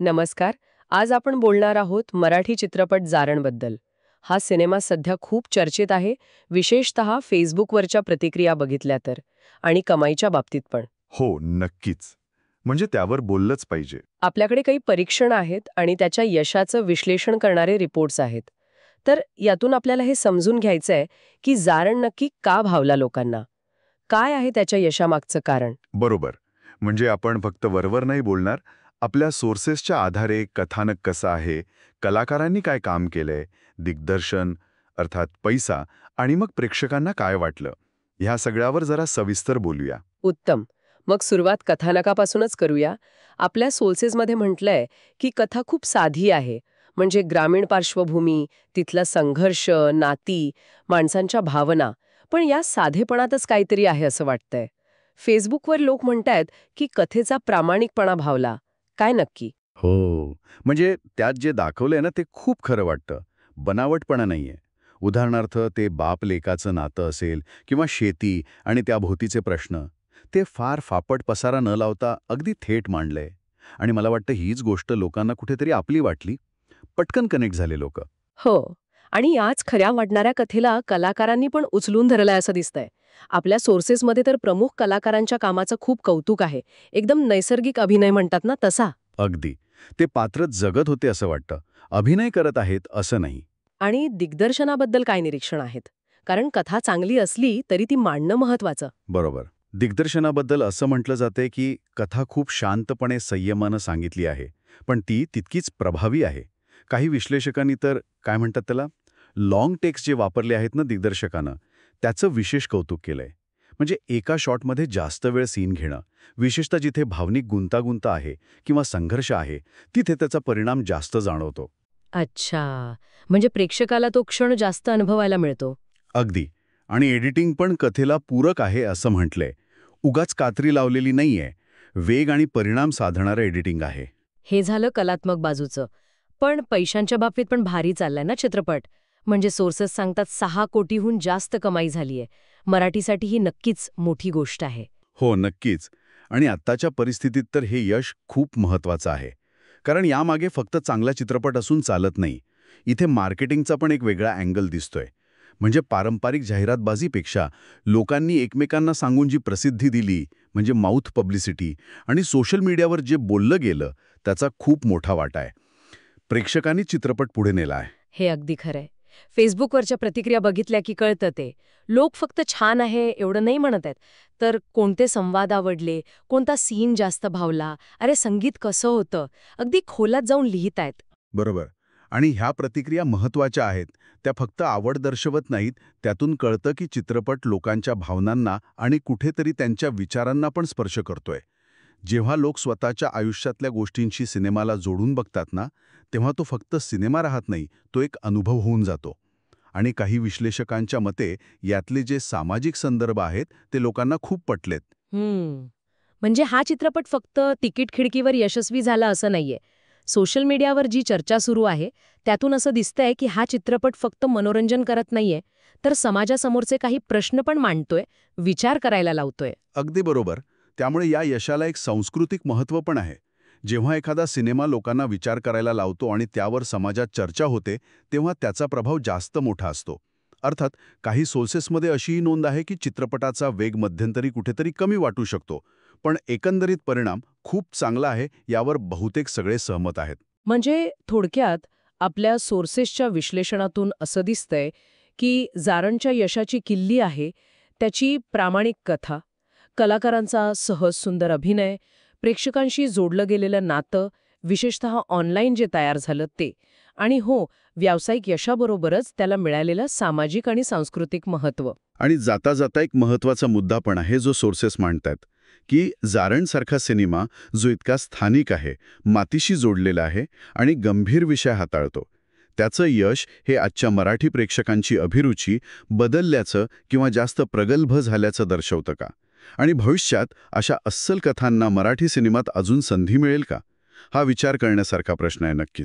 नमस्कार. आज आपण बोलणार आहोत मराठी चित्रपट जारणबद्दल. हा सिनेमा सध्या खूप चर्चेत आहे, विशेषतः फेसबुकवरच्या प्रतिक्रिया बघितल्या तर, आणि कमाईच्या बाबतीत पण. हो, नक्कीच. म्हणजे त्यावर बोललंच पाहिजे. आपल्याकडे काही परीक्षणं आहेत आणि त्याच्या यशाचं विश्लेषण करणारे रिपोर्ट्स आहेत. तर यातून आपल्याला हे समजून घ्यायचंय की जारण नक्की का भावला लोकांना? काय आहे त्याच्या यशामागचं कारण? बरोबर. म्हणजे आपण फक्त वरवर नाही बोलणार, आपल्या सोर्सेसच्या आधारे कथानक कसं आहे, कलाकारांनी काय काम केलंय, दिग्दर्शन, अर्थात पैसा, आणि मग प्रेक्षकांना काय वाटलं, ह्या सगळ्यावर जरा सविस्तर बोलूया. उत्तम. मग सुरुवात कथानकापासूनच करूया. आपल्या सोर्सेसमध्ये म्हटलंय की कथा खूप साधी आहे. म्हणजे ग्रामीण पार्श्वभूमी, तिथला संघर्ष, नाती, माणसांच्या भावना. पण या साधेपणातच काहीतरी आहे असं वाटतंय. फेसबुकवर लोक म्हणतायत की कथेचा प्रामाणिकपणा भावला. काय नक्की? हो, म्हणजे त्यात जे दाखवलंय ना ते खूप खरं वाटतं. बनावटपणा नाहीये. उदाहरणार्थ ते बाप-लेकाचं नातं असेल किंवा शेती आणि त्याभोवतीचे प्रश्न, ते फार फापट पसारा न लावता अगदी थेट मांडलंय. आणि मला वाटतं हीच गोष्ट लोकांना कुठेतरी आपली वाटली. पटकन कनेक्ट झाले लोक. हो. आणि याच खऱ्या वाटणाऱ्या कथेला कलाकारांनी पण उचलून धरलंय असं दिसतंय. आपल्या सोर्सेसमध्ये तर प्रमुख कलाकारांच्या कामाचं खूप कौतुक आहे. एकदम नैसर्गिक अभिनय म्हणतात ना तसा. अगदी. ते पात्र जगत होते असं वाटतं. अभिनय करत आहेत असं नाही. आणि दिग्दर्शनाबद्दल काय निरीक्षण आहेत? कारण कथा चांगली असली तरी ती मांडणं महत्वाचं. बरोबर. दिग्दर्शनाबद्दल असं म्हटलं जाते की कथा खूप शांतपणे संयमानं सांगितली आहे, पण ती तितकीच प्रभावी आहे. काही विश्लेषकांनी तर काय म्हणतात त्याला, लाँग टेक्स जे वापरले आहेत ना दिग्दर्शकानं, त्याचं विशेष कौतुक केलंय. म्हणजे एका शॉटमध्ये जास्त वेळ सीन घेणं, विशेषतः जिथे भावनिक गुंतागुंत आहे किंवा संघर्ष आहे, तिथे त्याचा परिणाम जास्त जाणवतो. अच्छा. म्हणजे प्रेक्षकाला तो क्षण जास्त अनुभवायला मिळतो. अगदी. आणि एडिटिंग पण कथेला पूरक आहे असं म्हटलंय. उगाच कात्री लावलेली नाहीये. वेग आणि परिणाम साधणारं एडिटिंग आहे. हे झालं कलात्मक बाजूचं. पण पैशांच्या बाबतीत पण भारी चाललाय ना चित्रपट. म्हणजे सोर्सेस सांगतात 6 कोटीहून जास्त कमाई झालीय. मराठीसाठी ही नक्कीच मोठी गोष्ट आहे. हो, नक्कीच. आणि आत्ताच्या परिस्थितीत तर हे यश खूप महत्वाचं आहे. कारण यामागे फक्त चांगला चित्रपट असून चालत नाही. इथे मार्केटिंगचा पण एक वेगळा अँगल दिसतोय. म्हणजे पारंपरिक जाहिरातबाजीपेक्षा लोकांनी एकमेकांना सांगून जी प्रसिद्धी दिली, म्हणजे माउथ पब्लिसिटी, आणि सोशल मीडियावर जे बोललं गेलं, त्याचा खूप मोठा वाटा आहे. प्रेक्षकांनी चित्रपट पुढे नेला आहे. हे अगदी खरंय. फेसबुकवरच्या प्रतिक्रिया बघितल्या की कळतं ते. लोक फक्त छान आहे एवढं नाही म्हणत आहेत. तर कोणते संवाद आवडले, कोणता सीन जास्त भावला, अरे संगीत कसं होतं, अगदी खोलात जाऊन लिहित आहेत. बरोबर. आणि ह्या प्रतिक्रिया महत्त्वाच्या आहेत. त्या फक्त आवड दर्शवत नाहीत, त्यातून कळतं की चित्रपट लोकांच्या भावनांना आणि कुठेतरी त्यांच्या विचारांना पण स्पर्श करतोय. जेव्हा लोक स्वतःच्या आयुष्यातल्या गोष्टींशी सिनेमाला जोडून बघतात ना, तेव्हा तो फक्त सिनेमा राहत नाही, तो एक अनुभव होऊन जातो. आणि काही विश्लेषकांच्या मते यातले जे सामाजिक संदर्भ आहेत ते लोकांना खूप पटलेत. म्हणजे हा चित्रपट फक्त तिकीट खिडकीवर यशस्वी झाला असं नाहीये. सोशल मीडियावर जी चर्चा सुरू आहे त्यातून असं दिसतंय की हा चित्रपट फक्त मनोरंजन करत नाहीये, तर समाजासमोरचे काही प्रश्न पण मांडतोय, विचार करायला लावतोय. अगदी बरोबर. त्यामुळे या यशाला एक सांस्कृतिक महत्त्व पण आहे. जेव्हा एखादा सिनेमा लोकांना विचार करायला लावतो आणि त्यावर समाजात चर्चा होते, तेव्हा त्याचा प्रभाव जास्त मोठा असतो. अर्थात काही सोर्सेसमध्ये अशीही नोंद आहे की चित्रपटाचा वेग मध्यंतरी कुठेतरी कमी वाटू शकतो, पण एकंदरीत परिणाम खूप चांगला आहे यावर बहुतेक सगळे सहमत आहेत. म्हणजे थोडक्यात आपल्या सोर्सेसच्या विश्लेषणातून असं दिसतंय की जारणच्या यशाची किल्ली आहे त्याची प्रामाणिक कथा, कलाकारांचा सहज सुंदर अभिनय, प्रेक्षकांशी जोडलं गेलेलं नातं, विशेषतः ऑनलाईन जे तयार झालं ते, आणि हो, व्यावसायिक यशाबरोबरच त्याला मिळालेलं सामाजिक आणि सांस्कृतिक महत्त्व. आणि जाता जाता एक महत्त्वाचा मुद्दा पण आहे जो सोर्सेस मांडतात, की जारणसारखा सिनेमा जो इतका स्थानिक आहे, मातीशी जोडलेला आहे आणि गंभीर विषय हाताळतो, त्याचं यश हे आजच्या मराठी प्रेक्षकांची अभिरुची बदलल्याचं किंवा जास्त प्रगल्भ झाल्याचं दर्शवतं का? आणि भविष्यात अशा अस्सल कथांना मराठी सिनेमात अजून संधी मिळेल का? हा विचार करण्यासारखा प्रश्न आहे नक्कीच.